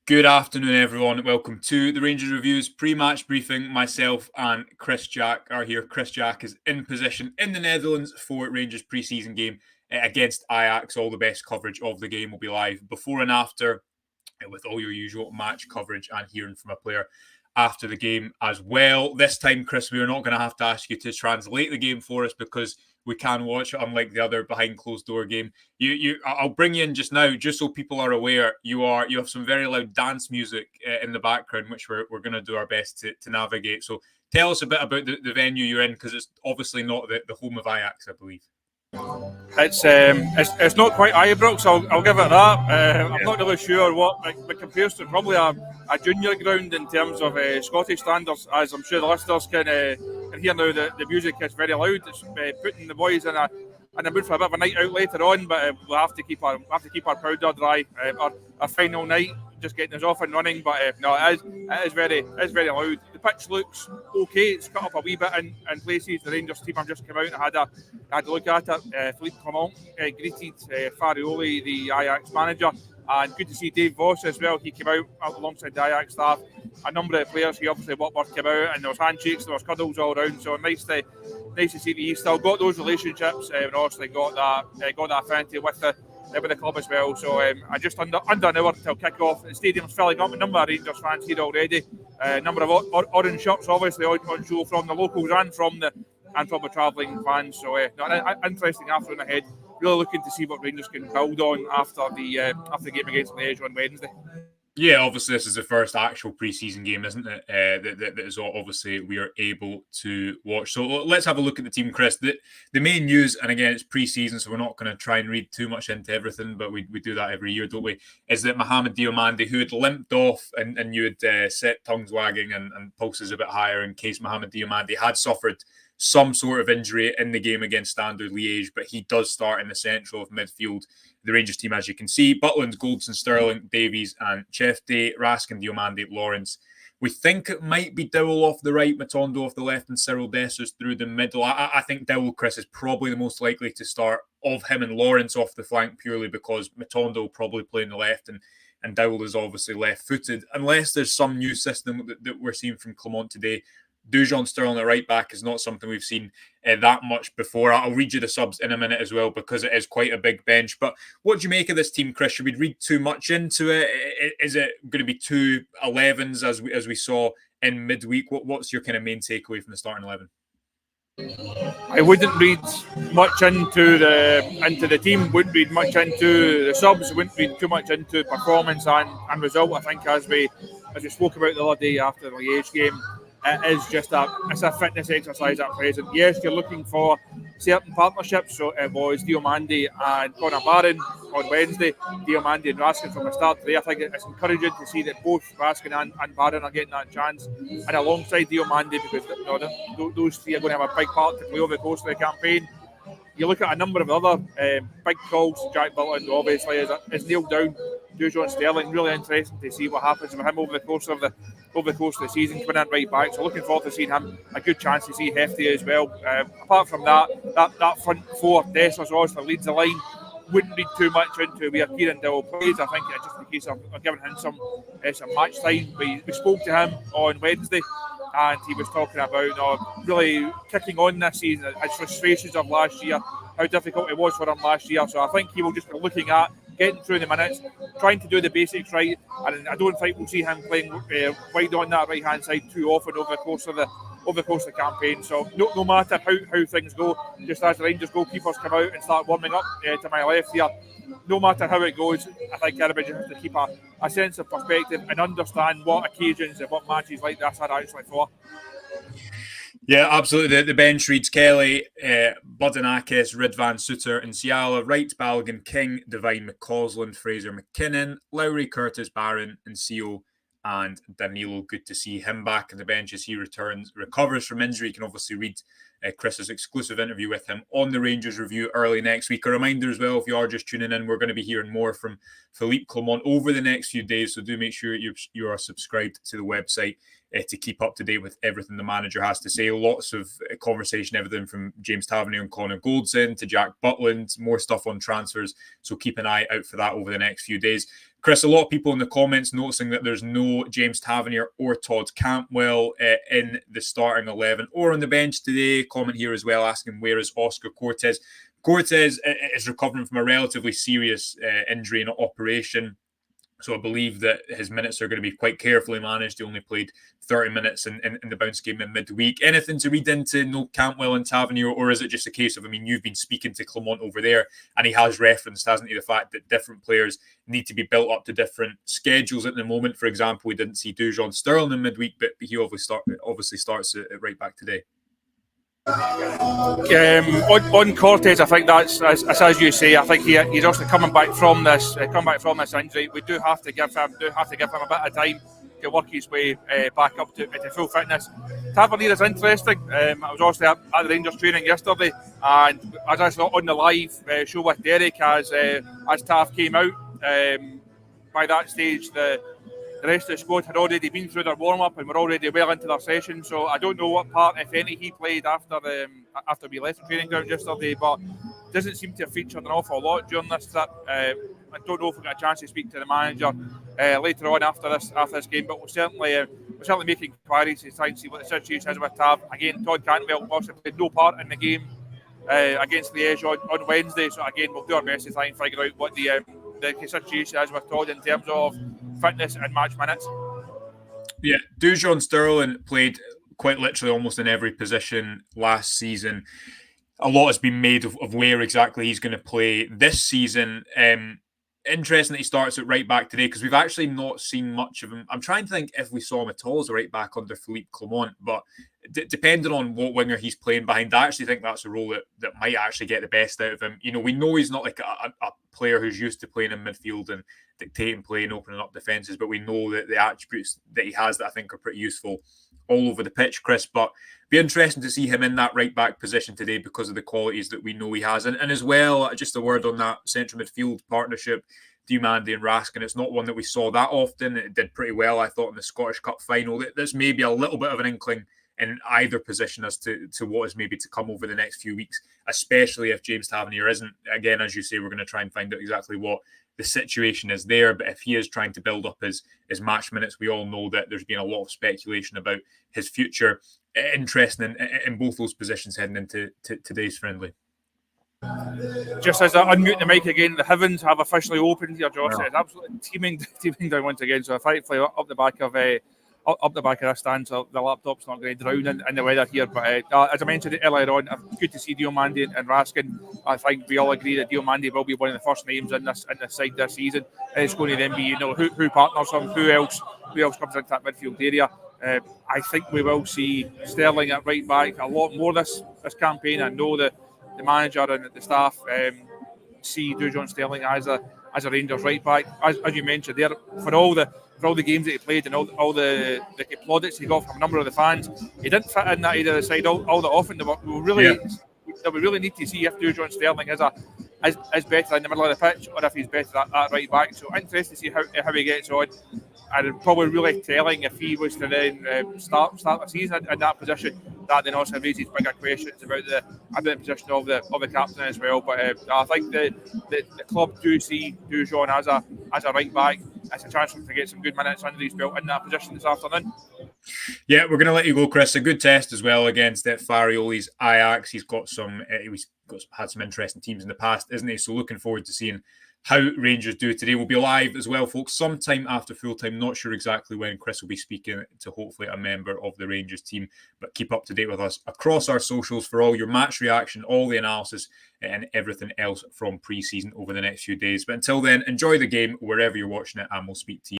Good afternoon, everyone. Welcome to the Rangers Reviews pre-match briefing. Myself and Chris Jack are here. Chris Jack is in position in the Netherlands for Rangers pre-season game against Ajax. All the best coverage of the game will be live before and after, with all your usual match coverage and hearing from a player after the game as well. This time, Chris, we are not going to have to ask you to translate the game for us because we can watch it, unlike the other behind closed door game. I'll bring you in just now, just so people are aware. You have some very loud dance music in the background, which we're going to do our best to navigate. So tell us a bit about the venue you're in, because it's obviously not the home of Ajax, I believe. It's not quite Ibrox. I'll give it that. I'm not really sure what it compares to. Probably a junior ground in terms of Scottish standards, as I'm sure the listeners can hear now. The music is very loud. It's putting the boys in a mood for a bit of a night out later on, but we'll have to keep our powder dry. Our final night, just getting us off and running. But no, it is very loud. The pitch looks okay. It's cut up a wee bit in places. The Rangers team have just come out and had a look at it. Philippe Clement greeted Farioli, the Ajax manager, and good to see Dave Voss as well. He came out alongside the Ajax staff. A number of players he obviously came out, and there was handshakes, there was cuddles all around. So nice to see that he's still got those relationships, and obviously got that affinity with the club as well. So just under an hour until kick-off. The stadium's filling up. A number of Rangers fans here already. A number of orange shirts obviously on show from the locals and from the travelling fans. So an interesting afternoon ahead. Really looking to see what Rangers can build on after the game against Liège on Wednesday. Yeah, obviously this is the first actual pre-season game, isn't it? That is obviously we are able to watch. So let's have a look at the team, Chris. The main news, and again, it's pre-season, so we're not going to try and read too much into everything, but we do that every year, don't we? Is that Mohamed Diomande, who had limped off, and you had set tongues wagging and pulses a bit higher in case Mohamed Diomande had suffered some sort of injury in the game against Standard Liège, but he does start in the central of midfield. The Rangers team, as you can see, Butland, Goldson, Sterling, Davies and Chefte, Raskin, Diomande, Lawrence. We think it might be Dowell off the right, Matondo off the left, and Cyril Dessers through the middle. I think Dowell, Chris, is probably the most likely to start of him and Lawrence off the flank, purely because Matondo will probably play in the left, and Dowell is obviously left-footed. Unless there's some new system that we're seeing from Clement today. Dujon Sterling at right back is not something we've seen that much before. I'll read you the subs in a minute as well, because it is quite a big bench. But what do you make of this team, Chris? Should we read too much into it? Is it going to be 2 11s as we saw in midweek? What's your kind of main takeaway from the starting 11? I wouldn't read much into the team. Wouldn't read much into the subs. Wouldn't read too much into performance and result. I think as we spoke about the other day after the Liège game, it is just a fitness exercise at present. Yes, you're looking for certain partnerships. So it was Diomande and Conor Barron on Wednesday. Diomande and Raskin from the start today. I think it's encouraging to see that both Raskin and Barron are getting that chance. And alongside Diomande, because those three are going to have a big part to play over the course of the campaign. You look at a number of other big calls. Jack Butland obviously is nailed down. Dujon Sterling, really interesting to see what happens with him over the course of the season, coming in right back. So looking forward to seeing him. A good chance to see Hefty as well. Apart from that front four, Dessers obviously leads the line. Wouldn't read too much into where Kieran Dowell plays. I think it's just a case of giving him some match time. We spoke to him on Wednesday, and he was talking about really kicking on this season, his frustrations of last year, how difficult it was for him last year. So I think he will just be looking at getting through the minutes, trying to do the basics right, and I don't think we'll see him playing wide on that right hand side too often over the course of the campaign. So no matter how things go, just as the Rangers goalkeepers come out and start warming up to my left here, no matter how it goes, I think everybody has to keep a sense of perspective and understand what occasions and what matches like this are actually for. Yeah, absolutely. The bench reads Kelly, Budanakis, Ridvan, Suter and Ciala, Wright, Balogun, King, Devine, McCausland, Fraser, McKinnon, Lowry, Curtis, Barron and Seal and Danilo. Good to see him back on the bench as he recovers from injury. You can obviously read Chris's exclusive interview with him on the Rangers Review early next week. A reminder as well, if you are just tuning in, we're going to be hearing more from Philippe Clement over the next few days, so do make sure you are subscribed to the website to keep up to date with everything the manager has to say. Lots of conversation, everything from James Tavernier and Connor Goldson to Jack Butland, more stuff on transfers, so keep an eye out for that over the next few days. Chris, a lot of people in the comments noticing that there's no James Tavernier or Todd Cantwell in the starting 11 or on the bench today. Comment here as well asking, where is Oscar Cortez? Cortez is recovering from a relatively serious injury and operation. So I believe that his minutes are going to be quite carefully managed. He only played 30 minutes in the bounce game in midweek. Anything to read into no Cantwell and Tavernier, or is it just a case of, I mean, you've been speaking to Clement over there, and he has referenced, hasn't he, the fact that different players need to be built up to different schedules at the moment. For example, we didn't see Dujon Sterling in midweek, but he obviously starts at right back today. On Cortez, I think that's as you say. I think he's also coming back from this injury. We do have to give him a bit of time to work his way back up to full fitness. Tavernier is interesting. I was also at the Rangers training yesterday, and as I saw on the live show with Derek, as Tav came out, by that stage the rest of the squad had already been through their warm-up and were already well into their session. So I don't know what part, if any, he played after we left the training ground yesterday, but doesn't seem to have featured an awful lot during this trip. I don't know if we got a chance to speak to the manager later on after this game, but we're certainly making inquiries to try and see what the situation is with Tav. Again, Todd Cantwell obviously played no part in the game against Liège on Wednesday, so again we'll do our best to try and figure out what the situation is with Todd in terms of fitness and match minutes. Yeah, Dujon Sterling played quite literally almost in every position last season. A lot has been made of where exactly he's going to play this season. Interesting that he starts at right back today, because we've actually not seen much of him. I'm trying to think if we saw him at all as a right back under Philippe Clement, but depending on what winger he's playing behind, I actually think that's a role that might actually get the best out of him. You know, we know he's not like a player who's used to playing in midfield and dictating play and opening up defences, but we know that the attributes that he has that I think are pretty useful all over the pitch, Chris. But be interesting to see him in that right back position today because of the qualities that we know he has. And as well, just a word on that central midfield partnership, Diomande and Raskin. It's not one that we saw that often. It did pretty well, I thought, in the Scottish Cup final. There's maybe a little bit of an inkling in either position as to what is maybe to come over the next few weeks, especially if James Tavernier isn't. Again, as you say, we're going to try and find out exactly what the situation is there. But if he is trying to build up his match minutes, we all know that there's been a lot of speculation about his future. Interesting in both those positions heading into today's friendly. Just as I unmute the mic again, the heavens have officially opened here, Josh. It's absolutely teeming down once again. So thankfully up the back of this stand, so the laptop's not going to drown in the weather here. But as I mentioned earlier on, good to see Diomande and Raskin. I think we all agree that Diomande will be one of the first names in this side this season. It's going to then be, who partners him, who else comes into that midfield area. I think we will see Sterling at right back a lot more this campaign. I know that the manager and the staff see Dujon Sterling as a Rangers right back, as you mentioned there, for all the games that he played and all the plaudits he got from a number of the fans. He didn't fit in that either side all that often. We really need to see if Dujon Sterling is better in the middle of the pitch or if he's better at right back. So interested to see how he gets on. And probably really telling if he was to then start the season in that position. That then also raises bigger questions about the position of the captain as well. But I think the club do see Dujon as a right back. It's a chance for him to get some good minutes under his belt in that position this afternoon. Yeah, we're going to let you go, Chris. A good test as well against Farioli's Ajax. He's had some interesting teams in the past, isn't he? So looking forward to seeing how Rangers do today. We'll be live as well, folks, sometime after full time. Not sure exactly when. Chris will be speaking to hopefully a member of the Rangers team, but keep up to date with us across our socials for all your match reaction, all the analysis, and everything else from pre-season over the next few days. But until then, enjoy the game wherever you're watching it, and we'll speak to you